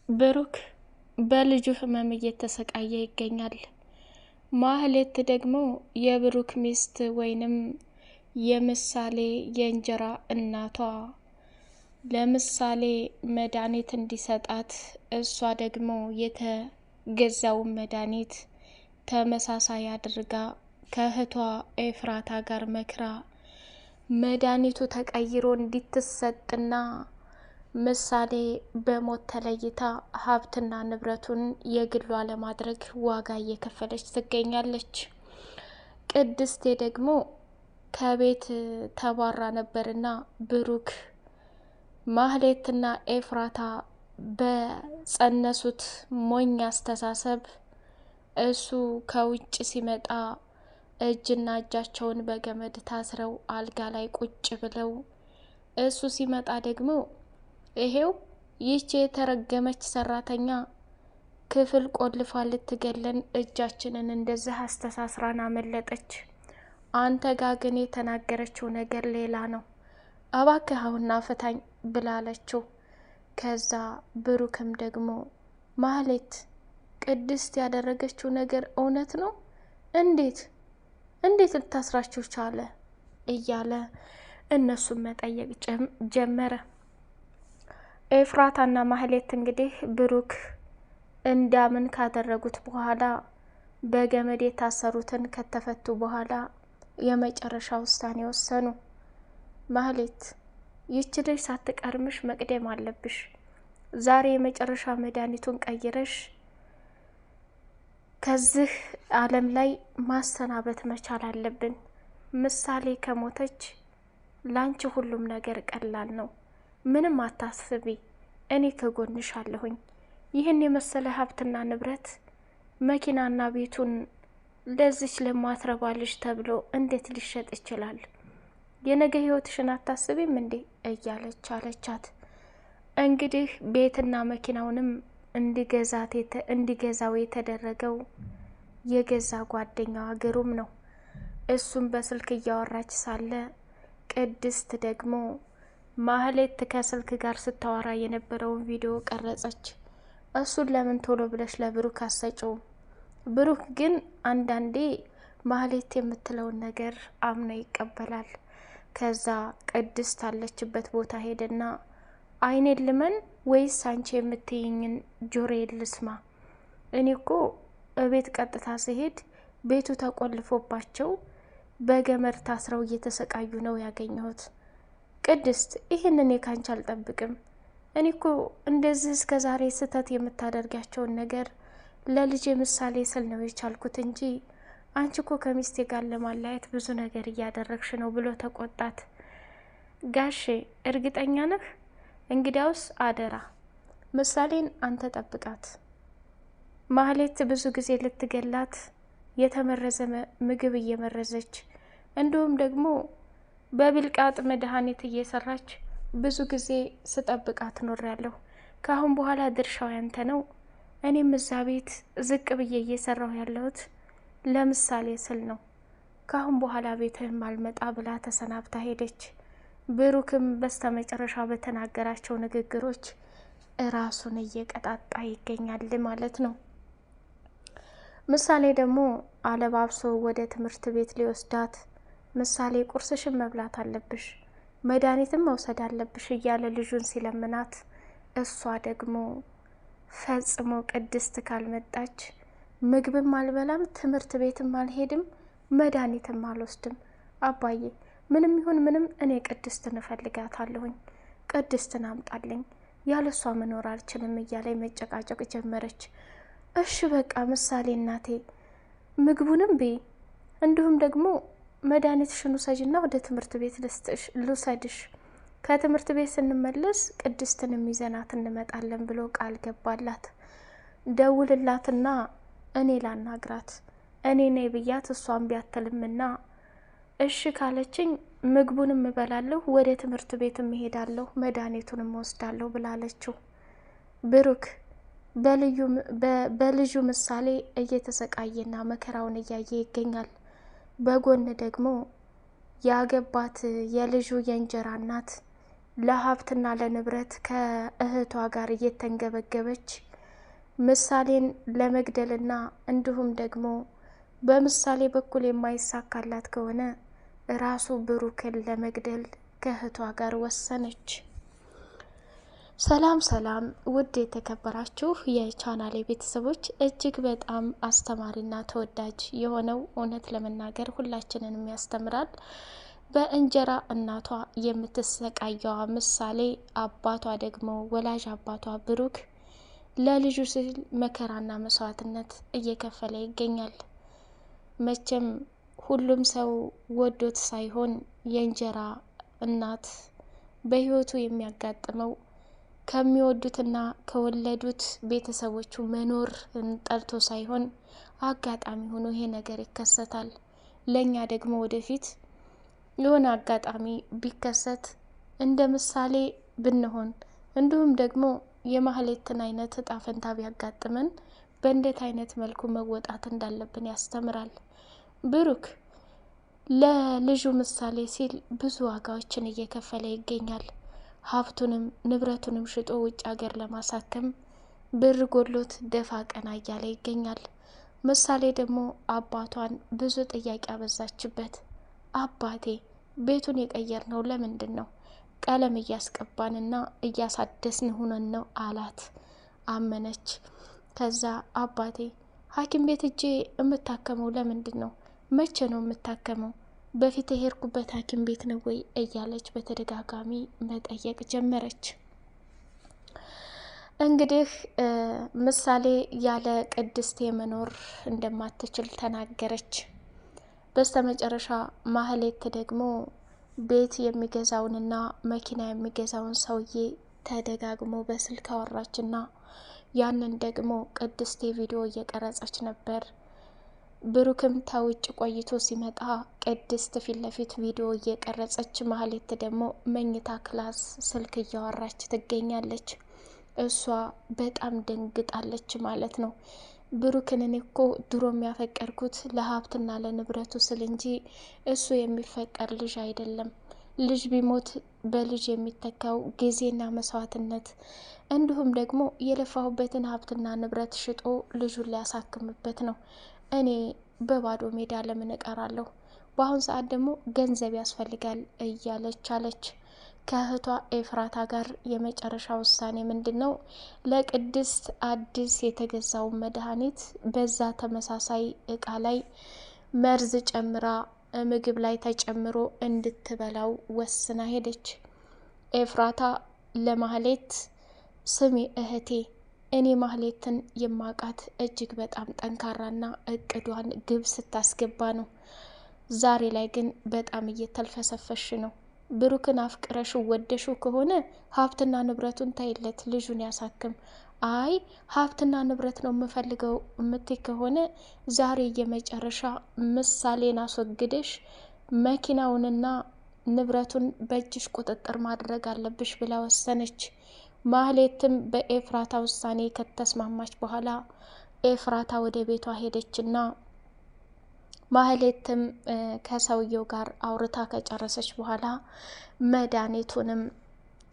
ብሩክ በልጁ ህመም እየተሰቃየ ይገኛል። ማህሌት ደግሞ የብሩክ ሚስት ወይንም የምሳሌ የእንጀራ እናቷ ለምሳሌ መድኃኒት እንዲሰጣት እሷ ደግሞ የተገዛውን መድኃኒት ተመሳሳይ አድርጋ ከእህቷ ኤፍራታ ጋር መክራ መድኃኒቱ ተቀይሮ እንዲትሰጥና ምሳሌ በሞት ተለይታ ሀብትና ንብረቱን የግሏ ለማድረግ ዋጋ እየከፈለች ትገኛለች። ቅድስቴ ደግሞ ከቤት ተባራ ነበርና ብሩክ ማህሌትና ኤፍራታ በጸነሱት ሞኝ አስተሳሰብ እሱ ከውጭ ሲመጣ እጅና እጃቸውን በገመድ ታስረው አልጋ ላይ ቁጭ ብለው እሱ ሲመጣ ደግሞ ይሄው ይህች የተረገመች ሰራተኛ ክፍል ቆልፋ ልትገለን እጃችንን እንደዚህ አስተሳስራን አመለጠች። አንተ ጋ ግን የተናገረችው ነገር ሌላ ነው። እባክህ አሁን ፍታኝ ብላለችው። ከዛ ብሩክም ደግሞ ማህሌት ቅድስት ያደረገችው ነገር እውነት ነው? እንዴት ልታስራችሁ ቻለ? እያለ እነሱን መጠየቅ ጀመረ። ኤፍራታና ማህሌት እንግዲህ ብሩክ እንዳምን ካደረጉት በኋላ በገመድ የታሰሩትን ከተፈቱ በኋላ የመጨረሻ ውሳኔ ወሰኑ። ማህሌት ይህች ልጅ ሳትቀርምሽ መቅደም አለብሽ። ዛሬ የመጨረሻ መድኃኒቱን ቀይረሽ ከዚህ ዓለም ላይ ማሰናበት መቻል አለብን። ምሳሌ ከሞተች ላንቺ ሁሉም ነገር ቀላል ነው። ምንም አታስቢ፣ እኔ ከጎንሽ አለሁኝ። ይህን የመሰለ ሀብትና ንብረት መኪናና ቤቱን ለዚች ለማትረባልሽ ተብሎ እንዴት ሊሸጥ ይችላል? የነገ ህይወትሽን አታስቢም እንዴ? እያለች አለቻት። እንግዲህ ቤትና መኪናውንም እንዲገዛው የተደረገው የገዛ ጓደኛዋ ግሩም ነው። እሱም በስልክ እያወራች ሳለ ቅድስት ደግሞ ማህሌት ከስልክ ጋር ስታወራ የነበረውን ቪዲዮ ቀረጸች። እሱን ለምን ቶሎ ብለሽ ለብሩክ አሰጪውም? ብሩክ ግን አንዳንዴ ማህሌት የምትለውን ነገር አምኖ ይቀበላል። ከዛ ቅድስት አለችበት ቦታ ሄደና አይኔን ልመን ወይስ አንቺ የምትይኝን ጆሮዬን ልስማ? እኔ እኮ እቤት ቀጥታ ሲሄድ ቤቱ ተቆልፎባቸው በገመድ ታስረው እየተሰቃዩ ነው ያገኘሁት። ቅድስት ይህንን ካንቺ አልጠብቅም። እኔ እኮ እንደዚህ እስከ ዛሬ ስህተት የምታደርጋቸውን ነገር ለልጄ ምሳሌ ስል ነው የቻልኩት እንጂ አንቺ እኮ ከሚስቴ ጋር ለማለያየት ብዙ ነገር እያደረግሽ ነው ብሎ ተቆጣት። ጋሼ እርግጠኛ ነህ? እንግዲያውስ አደራ ምሳሌን አንተ ጠብቃት። ማህሌት ብዙ ጊዜ ልትገላት የተመረዘ ምግብ እየመረዘች እንዲሁም ደግሞ በብልቃጥ መድኃኒት እየሰራች ብዙ ጊዜ ስጠብቃት ኖሬያለሁ። ከአሁን በኋላ ድርሻው ያንተ ነው። እኔም እዛ ቤት ዝቅ ብዬ እየሰራሁ ያለሁት ለምሳሌ ስል ነው። ከአሁን በኋላ ቤትህም አልመጣ ብላ ተሰናብታ ሄደች። ብሩክም በስተመጨረሻ በተናገራቸው ንግግሮች ራሱን እየቀጣጣ ይገኛል ማለት ነው። ምሳሌ ደግሞ አለባብሶ ወደ ትምህርት ቤት ሊወስዳት ምሳሌ ቁርስሽን መብላት አለብሽ፣ መድኃኒትም መውሰድ አለብሽ እያለ ልጁን ሲለምናት እሷ ደግሞ ፈጽሞ ቅድስት ካልመጣች ምግብም አልበላም፣ ትምህርት ቤትም አልሄድም፣ መድኃኒትም አልወስድም። አባዬ ምንም ይሁን ምንም እኔ ቅድስትን እፈልጋታለሁኝ፣ ቅድስትን አምጣልኝ፣ ያለሷ መኖር አልችልም እያለ መጨቃጨቅ ጀመረች። እሺ በቃ ምሳሌ እናቴ ምግቡንም ብይ፣ እንዲሁም ደግሞ መድኃኒትሽን ውሰጅና ወደ ትምህርት ቤት ልውሰድሽ፣ ከትምህርት ቤት ስንመለስ ቅድስትንም ይዘናት እንመጣለን ብሎ ቃል ገባላት። ደውልላትና እኔ ላናግራት፣ እኔ ነኝ ብያት እሷን ቢያትልምና እሺ ካለችኝ ምግቡንም እበላለሁ፣ ወደ ትምህርት ቤትም እሄዳለሁ፣ መድኃኒቱንም ወስዳለሁ ብላለችው። ብሩክ በልጁ ምሳሌ እየተሰቃየና መከራውን እያየ ይገኛል። በጎን ደግሞ ያገባት የልጁ የእንጀራ እናት ለሀብትና ለንብረት ከእህቷ ጋር እየተንገበገበች ምሳሌን ለመግደልና እንዲሁም ደግሞ በምሳሌ በኩል የማይሳካላት ከሆነ ራሱ ብሩክን ለመግደል ከእህቷ ጋር ወሰነች። ሰላም ሰላም! ውድ የተከበራችሁ የቻናሌ ቤተሰቦች እጅግ በጣም አስተማሪና ተወዳጅ የሆነው እውነት ለመናገር ሁላችንንም ያስተምራል በእንጀራ እናቷ የምትሰቃየዋ ምሳሌ አባቷ ደግሞ ወላጅ አባቷ ብሩክ ለልጁ ሲል መከራና መስዋዕትነት እየከፈለ ይገኛል። መቼም ሁሉም ሰው ወዶት ሳይሆን የእንጀራ እናት በህይወቱ የሚያጋጥመው ከሚወዱትና ከወለዱት ቤተሰቦቹ መኖር ጠልቶ ሳይሆን አጋጣሚ ሆኖ ይሄ ነገር ይከሰታል። ለኛ ደግሞ ወደፊት የሆነ አጋጣሚ ቢከሰት እንደ ምሳሌ ብንሆን እንዲሁም ደግሞ የማህሌትን አይነት እጣ ፈንታ ቢያጋጥመን በእንዴት አይነት መልኩ መወጣት እንዳለብን ያስተምራል። ብሩክ ለልጁ ምሳሌ ሲል ብዙ ዋጋዎችን እየከፈለ ይገኛል። ሀብቱንም ንብረቱንም ሽጦ ውጭ ሀገር ለማሳከም ብር ጎሎት ደፋ ቀና እያለ ይገኛል። ምሳሌ ደግሞ አባቷን ብዙ ጥያቄ አበዛችበት። አባቴ ቤቱን የቀየርነው ለምንድን ነው? ቀለም እያስቀባንና እያሳደስን ሆነን ነው አላት። አመነች። ከዛ አባቴ ሐኪም ቤት እጄ የምታከመው ለምንድን ነው? መቼ ነው የምታከመው? በፊት የሄድኩበት ሐኪም ቤት ነው ወይ እያለች በተደጋጋሚ መጠየቅ ጀመረች። እንግዲህ ምሳሌ ያለ ቅድስቴ መኖር እንደማትችል ተናገረች። በስተመጨረሻ ማህሌት ደግሞ ቤት የሚገዛውንና መኪና የሚገዛውን ሰውዬ ተደጋግሞ በስልክ አወራችና ያንን ደግሞ ቅድስቴ ቪዲዮ እየቀረጸች ነበር። ብሩክም ተውጭ ቆይቶ ሲመጣ ቅድስት ፊት ለፊት ቪዲዮ እየቀረጸች ማህሌት ደግሞ መኝታ ክላስ ስልክ እያወራች ትገኛለች። እሷ በጣም ደንግጣለች ማለት ነው። ብሩክን እኔ እኮ ድሮ የሚያፈቀርኩት ለሀብትና ለንብረቱ ስል እንጂ እሱ የሚፈቀር ልጅ አይደለም። ልጅ ቢሞት በልጅ የሚተካው ጊዜና መስዋዕትነት እንዲሁም ደግሞ የለፋሁበትን ሀብትና ንብረት ሽጦ ልጁን ሊያሳክምበት ነው። እኔ በባዶ ሜዳ ለምን እቀራለሁ? በአሁን ሰዓት ደግሞ ገንዘብ ያስፈልጋል እያለች አለች። ከእህቷ ኤፍራታ ጋር የመጨረሻ ውሳኔ ምንድን ነው? ለቅድስት አዲስ የተገዛውን መድኃኒት በዛ ተመሳሳይ እቃ ላይ መርዝ ጨምራ ምግብ ላይ ተጨምሮ እንድትበላው ወስና ሄደች። ኤፍራታ ለማህሌት ስሚ እህቴ፣ እኔ ማህሌትን የማውቃት እጅግ በጣም ጠንካራና እቅዷን ግብ ስታስገባ ነው። ዛሬ ላይ ግን በጣም እየተልፈሰፈሽ ነው። ብሩክን አፍቅረሹ ወደሹ ከሆነ ሀብትና ንብረቱን ታይለት ልጁን ያሳክም። አይ ሀብትና ንብረት ነው የምፈልገው እምትይ ከሆነ ዛሬ የመጨረሻ ምሳሌን አስወግደሽ መኪናውንና ንብረቱን በእጅሽ ቁጥጥር ማድረግ አለብሽ ብላ ወሰነች። ማህሌትም በኤፍራታ ውሳኔ ከተስማማች በኋላ ኤፍራታ ወደ ቤቷ ሄደችና ማህሌትም ከሰውየው ጋር አውርታ ከጨረሰች በኋላ መድኃኒቱንም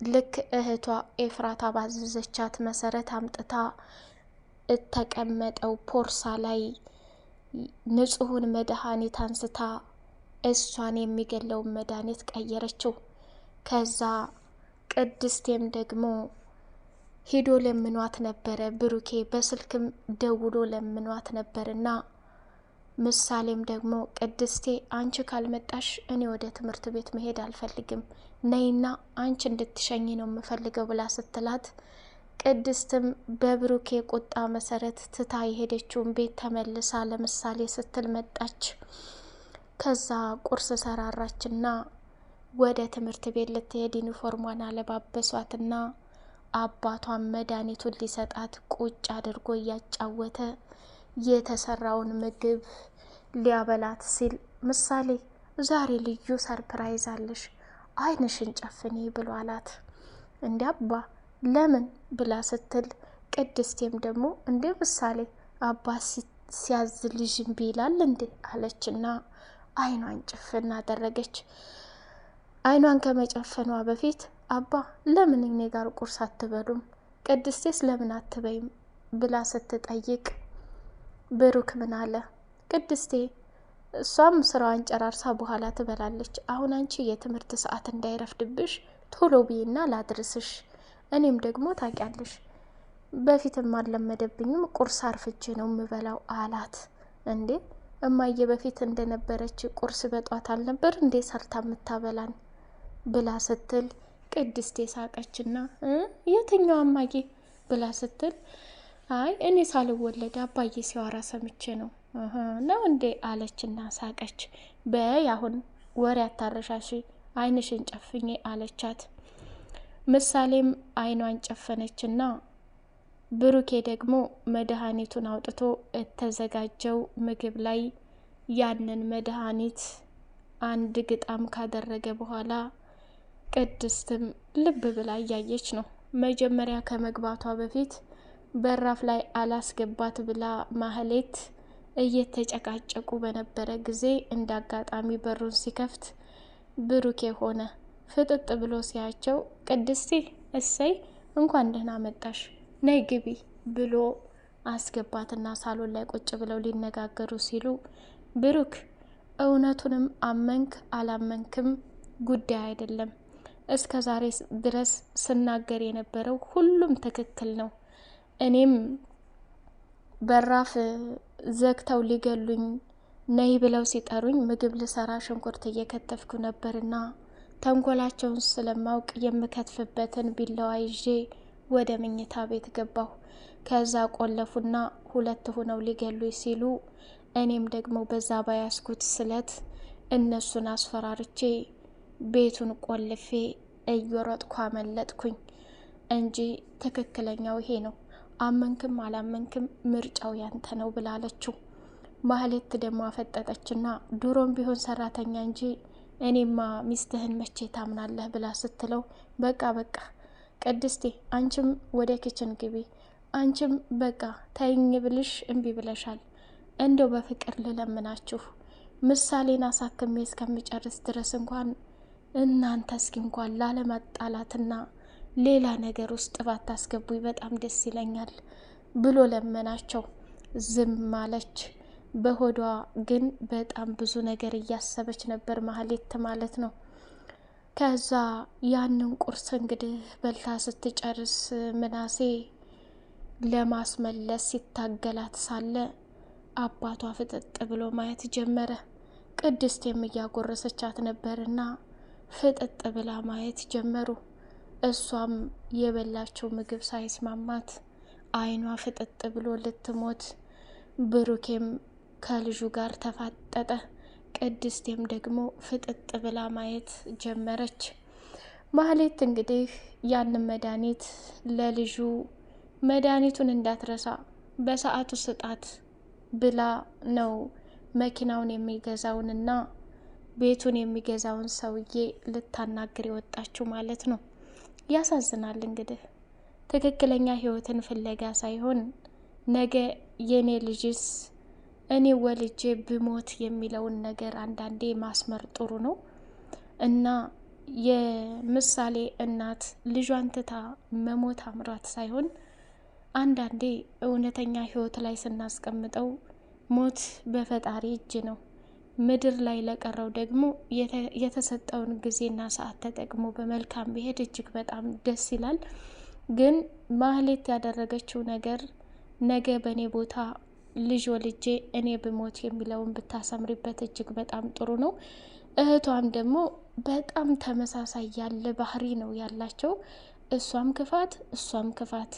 ልክ እህቷ ኤፍራታ ባዘዘቻት መሰረት አምጥታ እተቀመጠው ፖርሳ ላይ ንጹሑን መድኃኒት አንስታ እሷን የሚገለውን መድኃኒት ቀየረችው። ከዛ ቅድስቴም ደግሞ ሂዶ ለምኗት ነበረ። ብሩኬ በስልክም ደውሎ ለምኗት ነበርና ምሳሌም ደግሞ ቅድስቴ አንቺ ካልመጣሽ እኔ ወደ ትምህርት ቤት መሄድ አልፈልግም፣ ነይና አንቺ እንድትሸኝ ነው የምፈልገው ብላ ስትላት ቅድስትም በብሩኬ ቁጣ መሰረት ትታ የሄደችውን ቤት ተመልሳ ለምሳሌ ስትል መጣች። ከዛ ቁርስ ሰራራችና ወደ ትምህርት ቤት ልትሄድ ዩኒፎርሟን አለባበሷትና አባቷን መድኃኒቱን ሊሰጣት ቁጭ አድርጎ እያጫወተ የተሰራውን ምግብ ሊያበላት ሲል ምሳሌ ዛሬ ልዩ ሰርፕራይዝ አለሽ፣ አይንሽን ጨፍኒ ብሎ አላት። እንዴ አባ ለምን ብላ ስትል ቅድስቴም ደግሞ እንዴ ምሳሌ አባ ሲያዝ ልጅ እምቢ ይላል እንዴ አለችና አይኗን ጭፍና አደረገች። አይኗን ከመጨፈኗ በፊት አባ ለምን እኔ ጋር ቁርስ አትበሉም? ቅድስቴስ ለምን አትበይም ብላ ስትጠይቅ ብሩክ ምን አለ? ቅድስቴ እሷም ስራዋን ጨራርሳ በኋላ ትበላለች። አሁን አንቺ የትምህርት ሰዓት እንዳይረፍድብሽ ቶሎ ብይና ላድርስሽ። እኔም ደግሞ ታውቂያለሽ በፊትም አልለመደብኝም ቁርስ አርፍጄ ነው የምበላው አላት። እንዴ እማዬ በፊት እንደነበረች ቁርስ በጧት አልነበር እንዴ ሰርታ የምታበላን ብላ ስትል ቅድስቴ ሳቀችና የትኛው እማዬ ብላ ስትል አይ እኔ ሳልወለድ አባዬ ሲያወራ ሰምቼ ነው ነው እንዴ አለችና ሳቀች። በይ አሁን ወሬ አታረሻሽ አይንሽን ጨፍኜ አለቻት። ምሳሌም አይኗን ጨፈነችና ብሩኬ ደግሞ መድኃኒቱን አውጥቶ የተዘጋጀው ምግብ ላይ ያንን መድኃኒት አንድ ግጣም ካደረገ በኋላ ቅድስትም ልብ ብላ እያየች ነው። መጀመሪያ ከመግባቷ በፊት በራፍ ላይ አላስገባት ብላ ማህሌት እየተጨቃጨቁ በነበረ ጊዜ እንዳጋጣሚ በሩን ሲከፍት ብሩኬ ሆነ። ፍጥጥ ብሎ ሲያቸው ቅድስቴ እሰይ እንኳን ደህና መጣሽ ነይ ግቢ ብሎ አስገባትና ሳሎን ላይ ቁጭ ብለው ሊነጋገሩ ሲሉ ብሩክ እውነቱንም አመንክ አላመንክም ጉዳይ አይደለም፣ እስከ ዛሬ ድረስ ስናገር የነበረው ሁሉም ትክክል ነው። እኔም በራፍ ዘግተው ሊገሉኝ ነይ ብለው ሲጠሩኝ ምግብ ልሰራ ሽንኩርት እየከተፍኩ ነበርና ተንኮላቸውን ስለማውቅ የምከትፍበትን ቢላዋ ይዤ ወደ መኝታ ቤት ገባሁ። ከዛ ቆለፉና ሁለት ሆነው ሊገሉኝ ሲሉ እኔም ደግሞ በዛ ባያስኩት ስለት እነሱን አስፈራርቼ ቤቱን ቆልፌ እየሮጥኩ አመለጥኩኝ እንጂ ትክክለኛው ይሄ ነው። አመንክም አላመንክም ምርጫው ያንተ ነው ብላለችው። ማህሌት ደግሞ አፈጠጠችና ድሮም ቢሆን ሰራተኛ እንጂ እኔማ ሚስትህን መቼ ታምናለህ ብላ ስትለው በቃ ቅድስቴ አንቺም ወደ ኪችን ግቢ፣ አንቺም በቃ ተይኝ ብልሽ እምቢ ብለሻል። እንደው በፍቅር ልለምናችሁ ምሳሌን አሳክሜ እስከምጨርስ ድረስ እንኳን እናንተ እስኪ እንኳን ላለመጣላትና ሌላ ነገር ውስጥ ባታስገቡኝ በጣም ደስ ይለኛል ብሎ ለመናቸው። ዝም አለች። በሆዷ ግን በጣም ብዙ ነገር እያሰበች ነበር ማህሌት ማለት ነው። ከዛ ያንን ቁርስ እንግዲህ በልታ ስትጨርስ ምናሴ ለማስመለስ ሲታገላት ሳለ አባቷ ፍጥጥ ብሎ ማየት ጀመረ። ቅድስቴም እያጎረሰቻት ነበርና ፍጥጥ ብላ ማየት ጀመሩ። እሷም የበላቸው ምግብ ሳይስማማት አይኗ ፍጥጥ ብሎ ልትሞት፣ ብሩኬም ከልጁ ጋር ተፋጠጠ። ቅድስቴም ደግሞ ፍጥጥ ብላ ማየት ጀመረች። ማህሌት እንግዲህ ያንን መድኃኒት ለልጁ መድኃኒቱን እንዳትረሳ በሰዓቱ ስጣት ብላ ነው መኪናውን የሚገዛውንና ቤቱን የሚገዛውን ሰውዬ ልታናግር የወጣችው ማለት ነው። ያሳዝናል እንግዲህ ትክክለኛ ህይወትን ፍለጋ ሳይሆን ነገ የኔ ልጅስ እኔ ወልጄ ብሞት የሚለውን ነገር አንዳንዴ ማስመር ጥሩ ነው እና የምሳሌ እናት ልጇን ትታ መሞት አምሯት ሳይሆን አንዳንዴ እውነተኛ ህይወት ላይ ስናስቀምጠው ሞት በፈጣሪ እጅ ነው። ምድር ላይ ለቀረው ደግሞ የተሰጠውን ጊዜና ሰዓት ተጠቅሞ በመልካም ቢሄድ እጅግ በጣም ደስ ይላል። ግን ማህሌት ያደረገችው ነገር ነገ በእኔ ቦታ ልጅ ወልጄ እኔ ብሞት የሚለውን ብታሰምሪበት እጅግ በጣም ጥሩ ነው። እህቷም ደግሞ በጣም ተመሳሳይ ያለ ባህሪ ነው ያላቸው። እሷም ክፋት እሷም ክፋት፣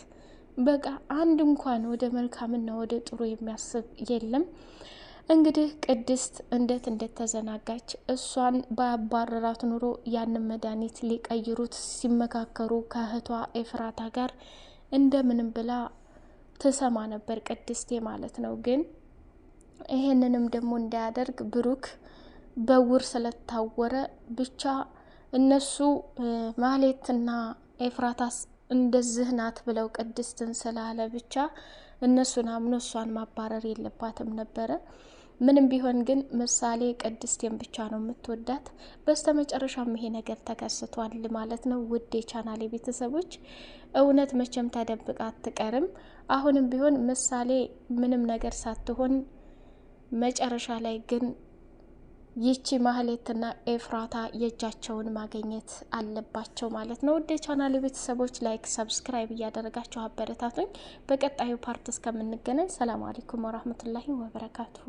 በቃ አንድ እንኳን ወደ መልካምና ወደ ጥሩ የሚያስብ የለም። እንግዲህ ቅድስት እንደተዘናጋች እሷን ባባረራት ኑሮ ያንን መድኃኒት ሊቀይሩት ሲመካከሩ ከእህቷ ኤፍራታ ጋር እንደምንም ብላ ትሰማ ነበር ቅድስቴ ማለት ነው። ግን ይሄንንም ደግሞ እንዳያደርግ ብሩክ በውር ስለታወረ ብቻ እነሱ ማህሌትና ኤፍራታስ እንደዚህ ናት ብለው ቅድስትን ስላለ ብቻ እነሱን አምኖ እሷን ማባረር የለባትም ነበረ። ምንም ቢሆን ግን ምሳሌ ቅድስትን ብቻ ነው የምትወዳት። በስተመጨረሻም ይሄ ነገር ተከስቷል ማለት ነው። ውድ የቻናሌ ቤተሰቦች እውነት መቼም ተደብቃ አትቀርም። አሁንም ቢሆን ምሳሌ ምንም ነገር ሳትሆን መጨረሻ ላይ ግን ይቺ ማህሌትና ኤፍራታ የእጃቸውን ማግኘት አለባቸው ማለት ነው። ወደ ቻናሌ ቤተሰቦች ላይክ ሰብስክራይብ እያደረጋችሁ አበረታቱኝ። በቀጣዩ ፓርት እስከምንገናኝ ሰላም አለይኩም ወራህመቱላሂ ወበረካቱሁ።